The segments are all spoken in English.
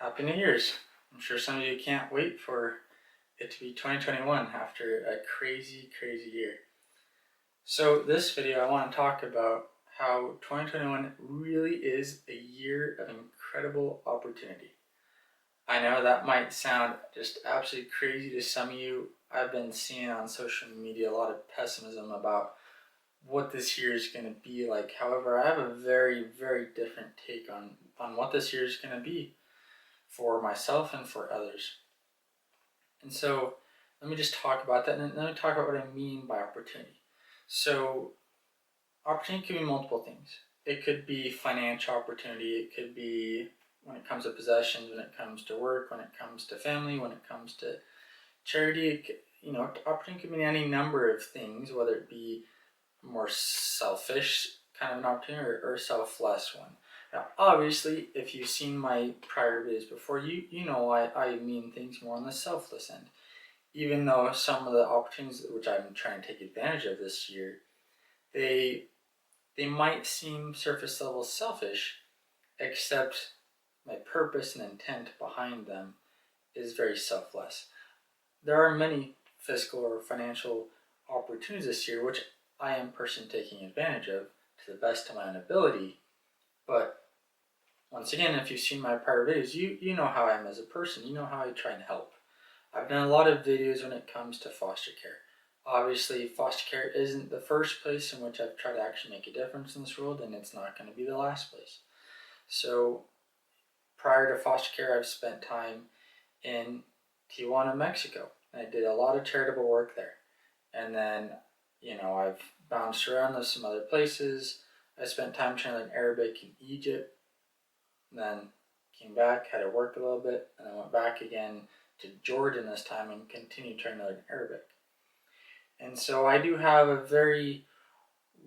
Happy New Year's. I'm sure some of you can't wait for it to be 2021 after a crazy, crazy year. So, this video, I want to talk about how 2021 really is a year of incredible opportunity. I know that might sound just absolutely crazy to some of you. I've been seeing on social media a lot of pessimism about what this year is going to be like. However, I have a very, very different take on what this year is going to be for myself and for others. And so let me just talk about that, and let me talk about what I mean by opportunity. So opportunity can be multiple things. It could be financial opportunity. It could be when it comes to possessions, when it comes to work, when it comes to family, when it comes to charity. Opportunity could mean any number of things, whether it be more selfish kind of an opportunity or selfless one. Now, obviously, if you've seen my prior videos before, you know I mean things more on the selfless end. Even though some of the opportunities which I'm trying to take advantage of this year, they might seem surface level selfish, except my purpose and intent behind them is very selfless. There are many fiscal or financial opportunities this year which I am personally taking advantage of to the best of my own ability. But once again, if you've seen my prior videos, you know how I am as a person. You know how I try and help. I've done a lot of videos when it comes to foster care. Obviously, foster care isn't the first place in which I've tried to actually make a difference in this world, and it's not going to be the last place. So prior to foster care, I've spent time in Tijuana, Mexico. I did a lot of charitable work there. And then, I've bounced around to some other places. I spent time trying to learn Arabic in Egypt, then came back, had to work a little bit, and then went back again to Jordan this time and continued trying to learn Arabic. And so I do have a very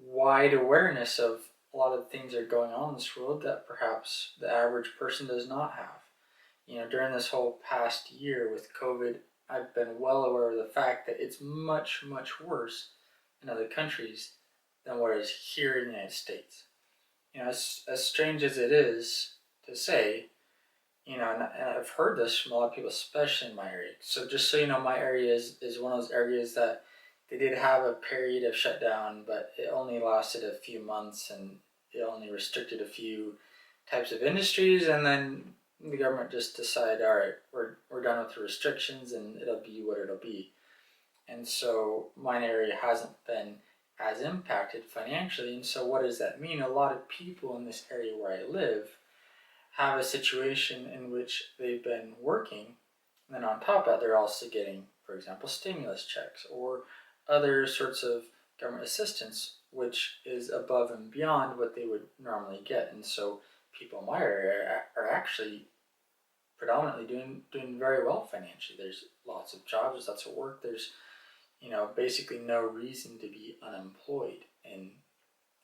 wide awareness of a lot of things that are going on in this world that perhaps the average person does not have. During this whole past year with COVID, I've been well aware of the fact that it's much, much worse in other countries than what is here in the United States. As strange as it is to say, and I've heard this from a lot of people, especially in my area. So just so you know, my area is one of those areas that they did have a period of shutdown, but it only lasted a few months and it only restricted a few types of industries, and then the government just decided, all right, we're done with the restrictions and it'll be what it'll be. And so my area hasn't been as impacted financially. And so what does that mean? A lot of people in this area where I live have a situation in which they've been working, and then on top of that, they're also getting, for example, stimulus checks or other sorts of government assistance, which is above and beyond what they would normally get. And so people in my area are actually predominantly doing very well financially. There's lots of jobs, there's lots of work, there's basically no reason to be unemployed in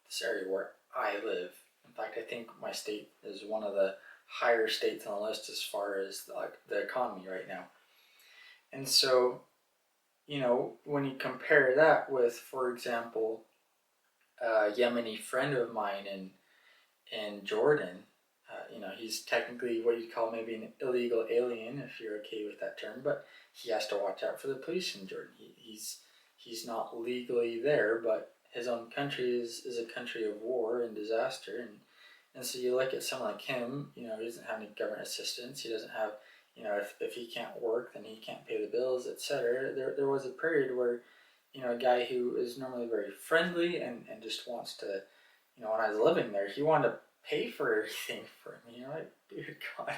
this area where I live. In fact, I think my state is one of the higher states on the list as far as the economy right now. And so, when you compare that with, for example, a Yemeni friend of mine in Jordan, he's technically what you'd call maybe an illegal alien, if you're okay with that term, but he has to watch out for the police in Jordan. He's not legally there, but his own country is a country of war and disaster, and so you look at someone like him. He doesn't have any government assistance. He doesn't have, if he can't work, then he can't pay the bills, etc. There was a period where, a guy who is normally very friendly and just wants to, when I was living there, he wanted to pay for everything for me. Like, dude, God,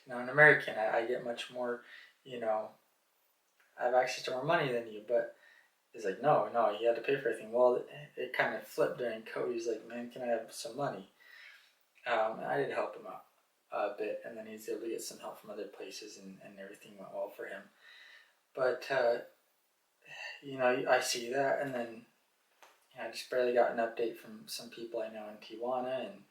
an American, I get much more, I have access to more money than you, but he's like, no, you had to pay for everything. Well, it kind of flipped during COVID. He's like, man, can I have some money? I did help him out a bit, and then he's able to get some help from other places, and everything went well for him. But, I see that, and then I just barely got an update from some people I know in Tijuana, and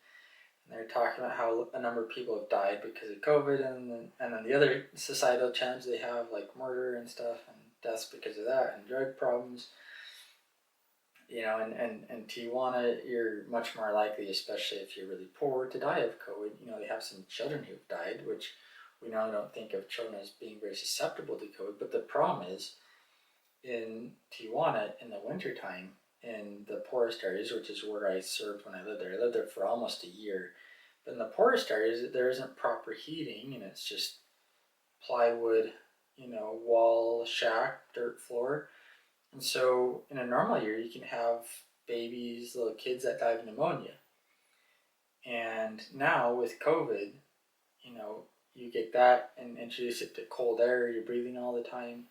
they're talking about how a number of people have died because of COVID, and then the other societal challenges they have, like murder and stuff, and deaths because of that, and drug problems. And Tijuana, you're much more likely, especially if you're really poor, to die of COVID. They have some children who've died, which we normally don't think of children as being very susceptible to COVID. But the problem is, in Tijuana in the wintertime, in the poorest areas, which is where I served when I lived there. I lived there for almost a year. But in the poorest areas, there isn't proper heating, and it's just plywood, wall, shack, dirt floor. And so in a normal year, you can have babies, little kids that die of pneumonia. And now with COVID, you get that and introduce it to cold air, you're breathing all the time.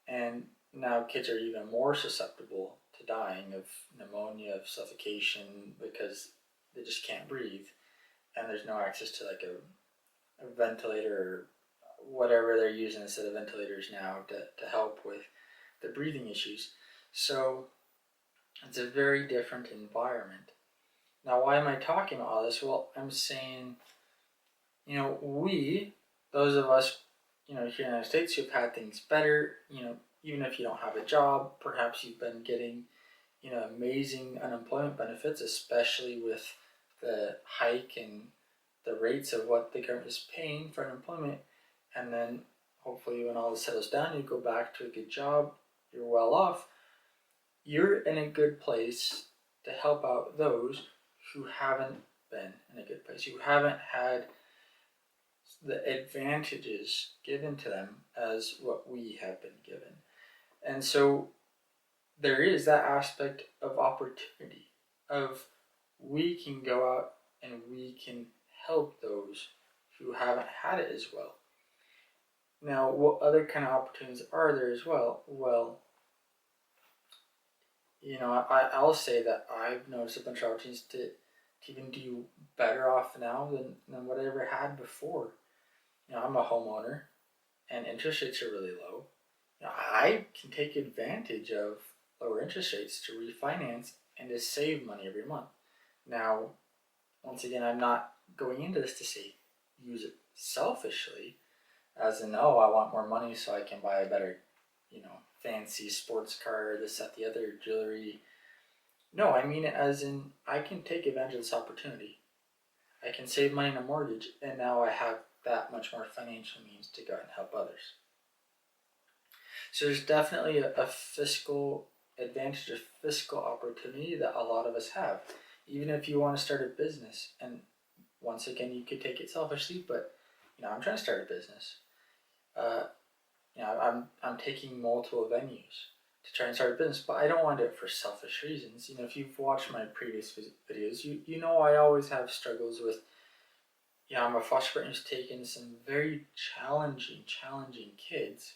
And now kids are even more susceptible to dying of pneumonia, of suffocation, because they just can't breathe. And there's no access to like a ventilator or whatever they're using instead of ventilators now to help with the breathing issues. So it's a very different environment. Now, why am I talking about all this? Well, I'm saying, those of us, here in the United States who've had things better, even if you don't have a job, perhaps you've been getting, amazing unemployment benefits, especially with the hike in the rates of what the government is paying for unemployment. And then hopefully when all this settles down, you go back to a good job, you're well off. You're in a good place to help out those who haven't been in a good place, who haven't had the advantages given to them as what we have been given. And so there is that aspect of opportunity, of we can go out and we can help those who haven't had it as well. Now, what other kind of opportunities are there as well? Well, I'll say that I've noticed a bunch of opportunities to even do better off now than what I ever had before. I'm a homeowner and interest rates are really low. I can take advantage of lower interest rates to refinance and to save money every month. Now, once again, I'm not going into this to say use it selfishly, as in, I want more money so I can buy a better, fancy sports car, this, that, the other, jewelry. No, I mean it as in, I can take advantage of this opportunity. I can save money in a mortgage, and now I have that much more financial means to go out and help others. So there's definitely a fiscal advantage, a fiscal opportunity that a lot of us have. Even if you want to start a business, and once again, you could take it selfishly, but I'm trying to start a business. I'm taking multiple venues to try and start a business, but I don't want to do it for selfish reasons. If you've watched my previous videos, you know I always have struggles with. I'm a foster parent who's taken some very challenging kids,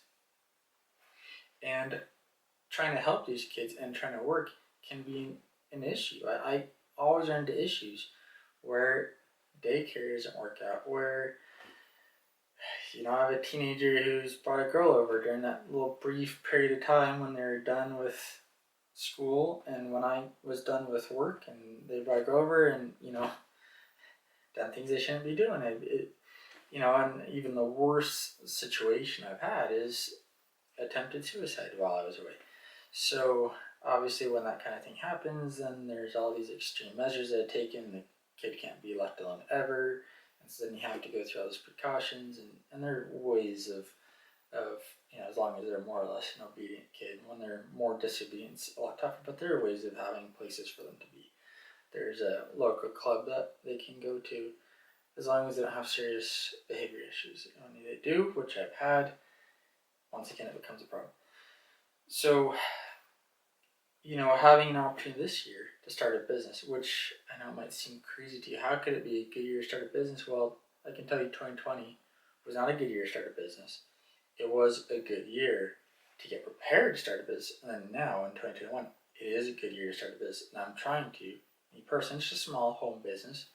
and trying to help these kids and trying to work can be an issue. I always run into issues where daycare doesn't work out, where I have a teenager who's brought a girl over during that little brief period of time when they're done with school and when I was done with work, and they brought a girl over and done things they shouldn't be doing. And even the worst situation I've had is attempted suicide while I was away. So obviously when that kind of thing happens, then there's all these extreme measures that are taken. The kid can't be left alone ever. And so then you have to go through all those precautions, and there are ways of as long as they're more or less an obedient kid. When they're more disobedient, it's a lot tougher, but there are ways of having places for them to be. There's a local club that they can go to, as long as they don't have serious behavior issues. Only they do, which I've had. Once again, it becomes a problem. So, having an opportunity this year to start a business, which I know might seem crazy to you. How could it be a good year to start a business? Well, I can tell you 2020 was not a good year to start a business. It was a good year to get prepared to start a business. And then now in 2021, it is a good year to start a business. And I'm trying to, me personally, it's just a small home business,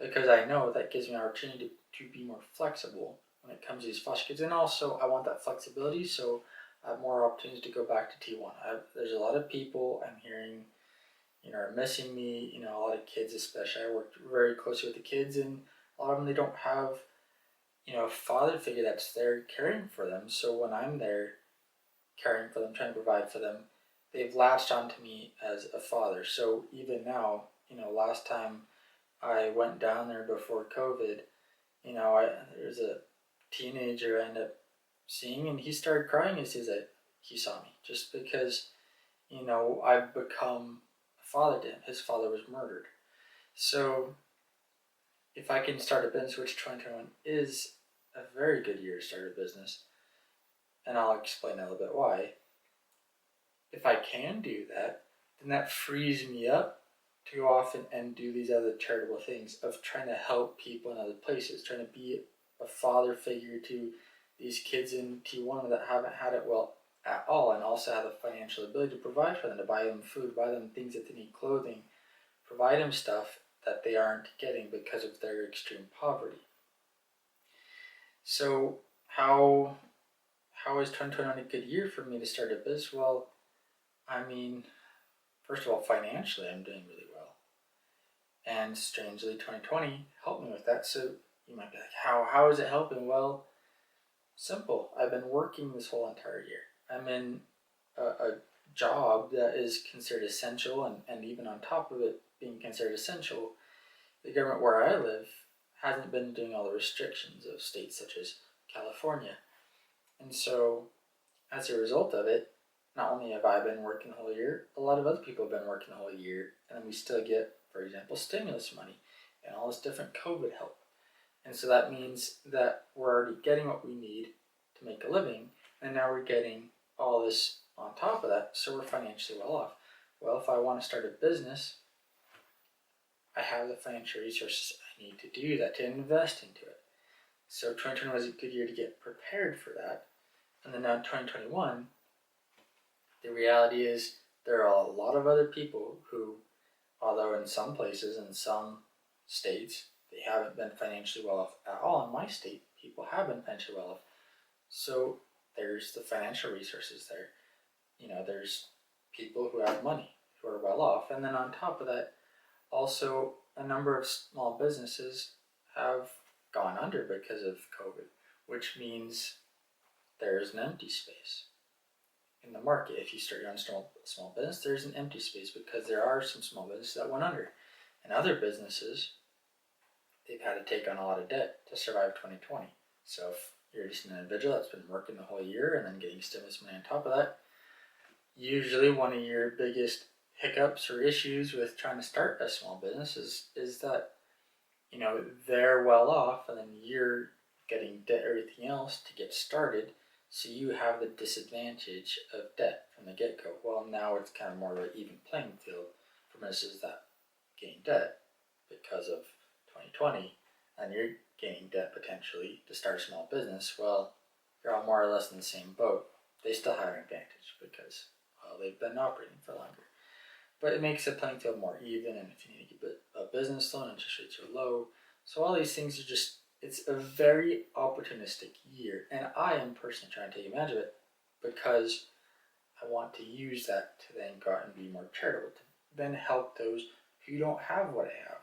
because I know that gives me an opportunity to be more flexible when it comes to these foster kids. And also, I want that flexibility, so I have more opportunities to go back to Tijuana. There's a lot of people I'm hearing, are missing me. A lot of kids, especially. I worked very closely with the kids, and a lot of them, they don't have, a father figure that's there caring for them. So when I'm there caring for them, trying to provide for them, they've latched onto me as a father. So even now, last time I went down there before COVID, there's a teenager I ended up seeing, and he started crying as soon as he saw me, just because, I've become a father to him. His father was murdered. So if I can start a business, which 2021 is a very good year to start a business, and I'll explain a little bit why. If I can do that, then that frees me up to go off and do these other charitable things of trying to help people in other places, trying to be a father figure to these kids in Tijuana that haven't had it well at all, and also have the financial ability to provide for them, to buy them food, buy them things that they need, clothing, provide them stuff that they aren't getting because of their extreme poverty. So how is 2021 a good year for me to start a business? Well, I mean, first of all, financially, I'm doing really well. And strangely, 2020 helped me with that. So you might be like, how is it helping? Well, simple. I've been working this whole entire year. I'm in a job that is considered essential, and even on top of it being considered essential, the government where I live hasn't been doing all the restrictions of states such as California. And so, as a result of it, not only have I been working the whole year, a lot of other people have been working the whole year, and then we still get, for example, stimulus money and all this different COVID help. And so that means that we're already getting what we need to make a living, and now we're getting all this on top of that, so we're financially well off. Well, if I want to start a business, I have the financial resources I need to do that, to invest into it. So 2020 was a good year to get prepared for that. And then now 2021, the reality is there are a lot of other people who, although in some places, in some states, they haven't been financially well off at all. In my state, people have been financially well off. So there's the financial resources there. There's people who have money, who are well off. And then on top of that, also a number of small businesses have gone under because of COVID, which means there's an empty space in the market. If you start your own small business, there's an empty space because there are some small businesses that went under. And other businesses, they've had to take on a lot of debt to survive 2020. So if you're just an individual that's been working the whole year and then getting stimulus money on top of that, usually one of your biggest hiccups or issues with trying to start a small business is that they're well off and then you're getting debt, everything else to get started, so you have the disadvantage of debt from the get-go. Well, now it's kind of more of an even playing field for businesses that gain debt because of 2020, and you're gaining debt potentially to start a small business. Well, you're all more or less in the same boat. They still have an advantage because, well, they've been operating for longer. But it makes the playing field more even, and if you need to get a business loan, interest rates are low. So all these things are just, it's a very opportunistic year, and I am personally trying to take advantage of it because I want to use that to then go out and be more charitable, to then help those who don't have what I have.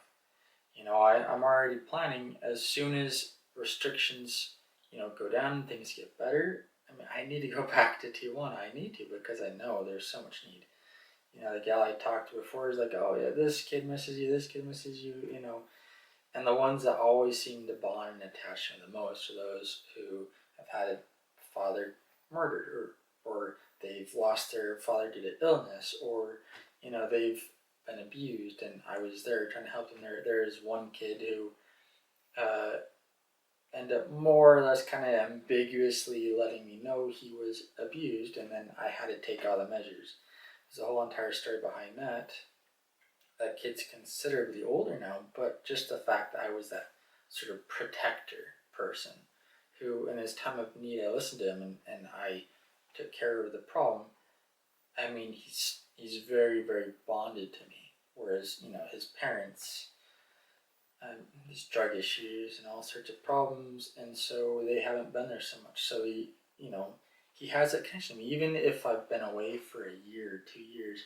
I'm already planning as soon as restrictions, go down, things get better. I mean, I need to go back to Tijuana. I need to, because I know there's so much need. The gal I talked to before is like, oh yeah, this kid misses you, and the ones that always seem to bond and attach me the most are those who have had a father murdered, or they've lost their father due to illness, or they've been abused, and I was there trying to help them. There's one kid who ended up more or less kind of ambiguously letting me know he was abused, and then I had to take all the measures. There's a whole entire story behind that. That kid's considerably older now, but just the fact that I was that sort of protector person who, in his time of need, I listened to him and I took care of the problem. I mean, he's very, very bonded to me. Whereas, his parents, his drug issues and all sorts of problems, and so they haven't been there so much. So he has that connection to me. Even if I've been away for a year or 2 years,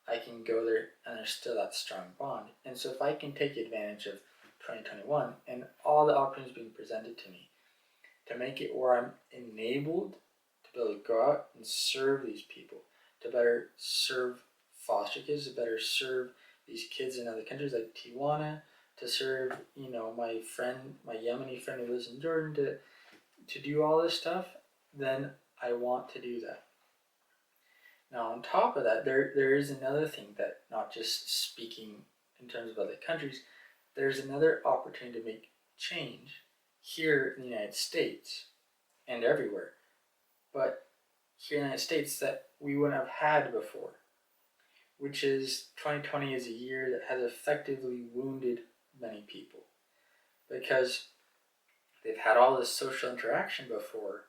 I can go there and there's still that strong bond. And so if I can take advantage of 2021 and all the opportunities being presented to me to make it where I'm enabled to be able to go out and serve these people, to better serve foster kids, to better serve these kids in other countries like Tijuana, to serve, my Yemeni friend who lives in Jordan, to do all this stuff, then I want to do that. Now, on top of that, there is another thing that, not just speaking in terms of other countries, there's another opportunity to make change here in the United States and everywhere, but here in the United States that we wouldn't have had before, which is 2020 is a year that has effectively wounded many people because they've had all this social interaction before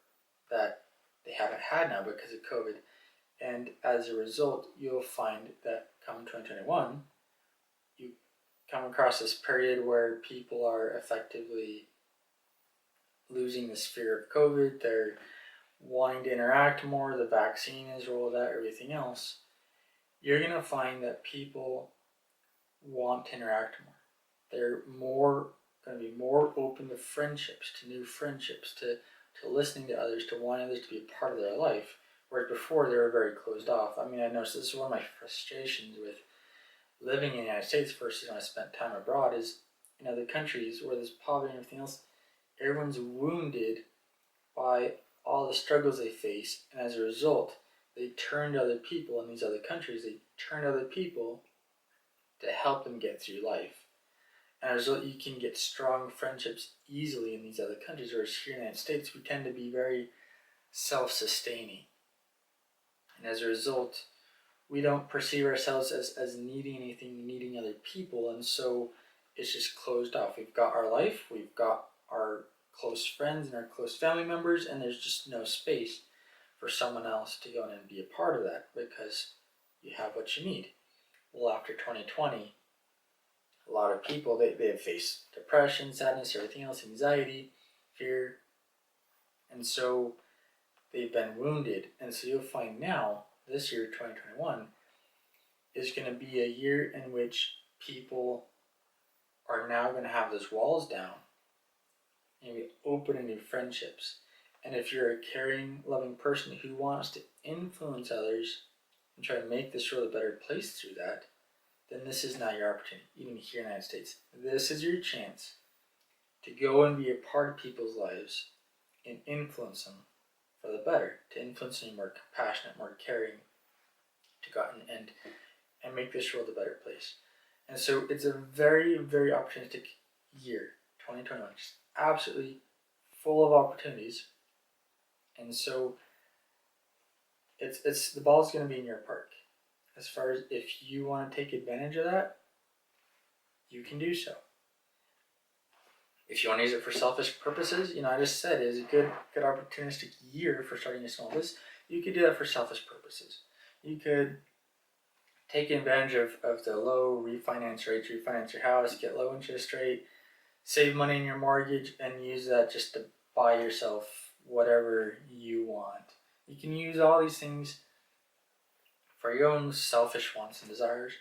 that they haven't had now because of COVID. And as a result, you'll find that come 2021, you come across this period where people are effectively losing this fear of COVID. They're wanting to interact more. The vaccine is rolled out, everything else. You're going to find that people want to interact more. They're going to be more open to friendships, to new friendships, to listening to others, to wanting others to be a part of their life. Whereas before they were very closed off. I mean, I noticed this is one of my frustrations with living in the United States versus when I spent time abroad is in other countries where there's poverty and everything else, everyone's wounded by all the struggles they face, and as a result, they turn to other people in these other countries, they turn to other people to help them get through life. And as a result, you can get strong friendships easily in these other countries, whereas here in the United States, we tend to be very self-sustaining. And as a result, we don't perceive ourselves as needing anything, needing other people, and so it's just closed off. We've got our life, we've got our close friends and our close family members, and there's just no space for someone else to go in and be a part of that because you have what you need. Well, after 2020, a lot of people, they have faced depression, sadness, everything else, anxiety, fear, and so they've been wounded. And so you'll find now, this year, 2021, is going to be a year in which people are now going to have those walls down and be open to new friendships. And if you're a caring, loving person who wants to influence others and try to make this world a better place through that, then this is now your opportunity, even here in the United States. This is your chance to go and be a part of people's lives and influence them for the better, to influence them more compassionate, more caring, to go out and make this world a better place. And so it's a very, very opportunistic year, 2021, just absolutely full of opportunities. And so it's the ball's going to be in your park. As far as if you want to take advantage of that, you can do so. If you want to use it for selfish purposes, I just said it's a good opportunistic year for starting a small business. You could do that for selfish purposes. You could take advantage of the low refinance rates, refinance your house, get low interest rate, save money in your mortgage, and use that just to buy yourself whatever you want. You can use all these things for your own selfish wants and desires,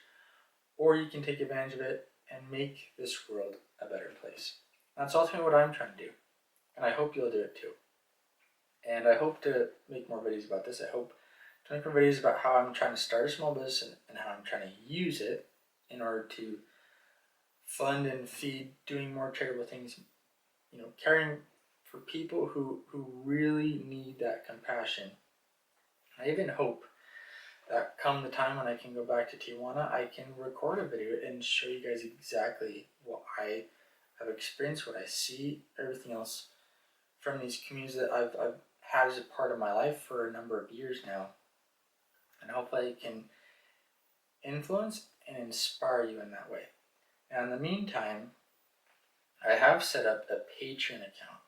or you can take advantage of it and make this world a better place. That's ultimately what I'm trying to do, and I hope you'll do it too. And I hope to make more videos about this. I hope to make more videos about how I'm trying to start a small business and how I'm trying to use it in order to fund and feed doing more charitable things, caring for people who really need that compassion. I even hope that come the time when I can go back to Tijuana, I can record a video and show you guys exactly what I have experienced, what I see, everything else from these communities that I've had as a part of my life for a number of years now. And hopefully I can influence and inspire you in that way. Now in the meantime, I have set up a Patreon account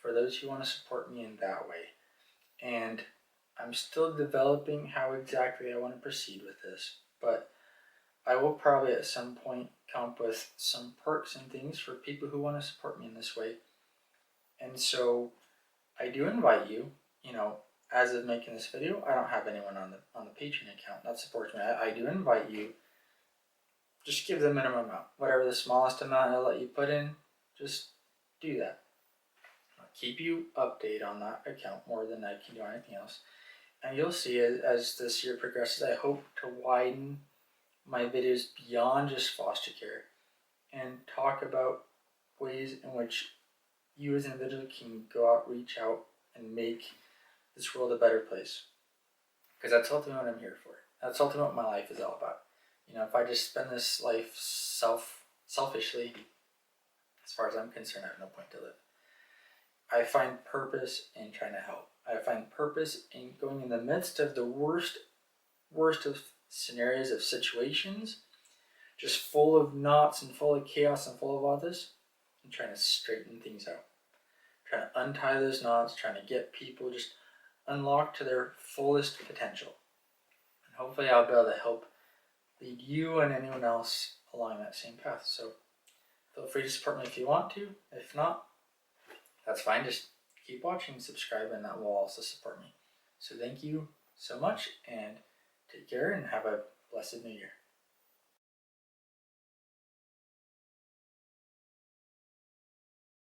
for those who want to support me in that way. And I'm still developing how exactly I want to proceed with this, but I will probably at some point come up with some perks and things for people who want to support me in this way. And so I do invite you, as of making this video, I don't have anyone on the Patreon account that supports me. I do invite you, just give the minimum amount, whatever the smallest amount I'll let you put in, just do that. I'll keep you updated on that account more than I can do anything else. And you'll see as this year progresses, I hope to widen my videos beyond just foster care and talk about ways in which you as an individual can go out, reach out, and make this world a better place. Because that's ultimately what I'm here for. That's ultimately what my life is all about. You know, if I just spend this life selfishly, as far as I'm concerned, I have no point to live. I find purpose in trying to help. I find purpose in going in the midst of the worst of scenarios, of situations, just full of knots and full of chaos and full of all this, and trying to straighten things out. Trying to untie those knots, trying to get people just unlocked to their fullest potential. And hopefully I'll be able to help lead you and anyone else along that same path. So feel free to support me if you want to. If not, that's fine. Just keep watching, subscribe, and that will also support me. So thank you so much, and take care, and have a blessed new year.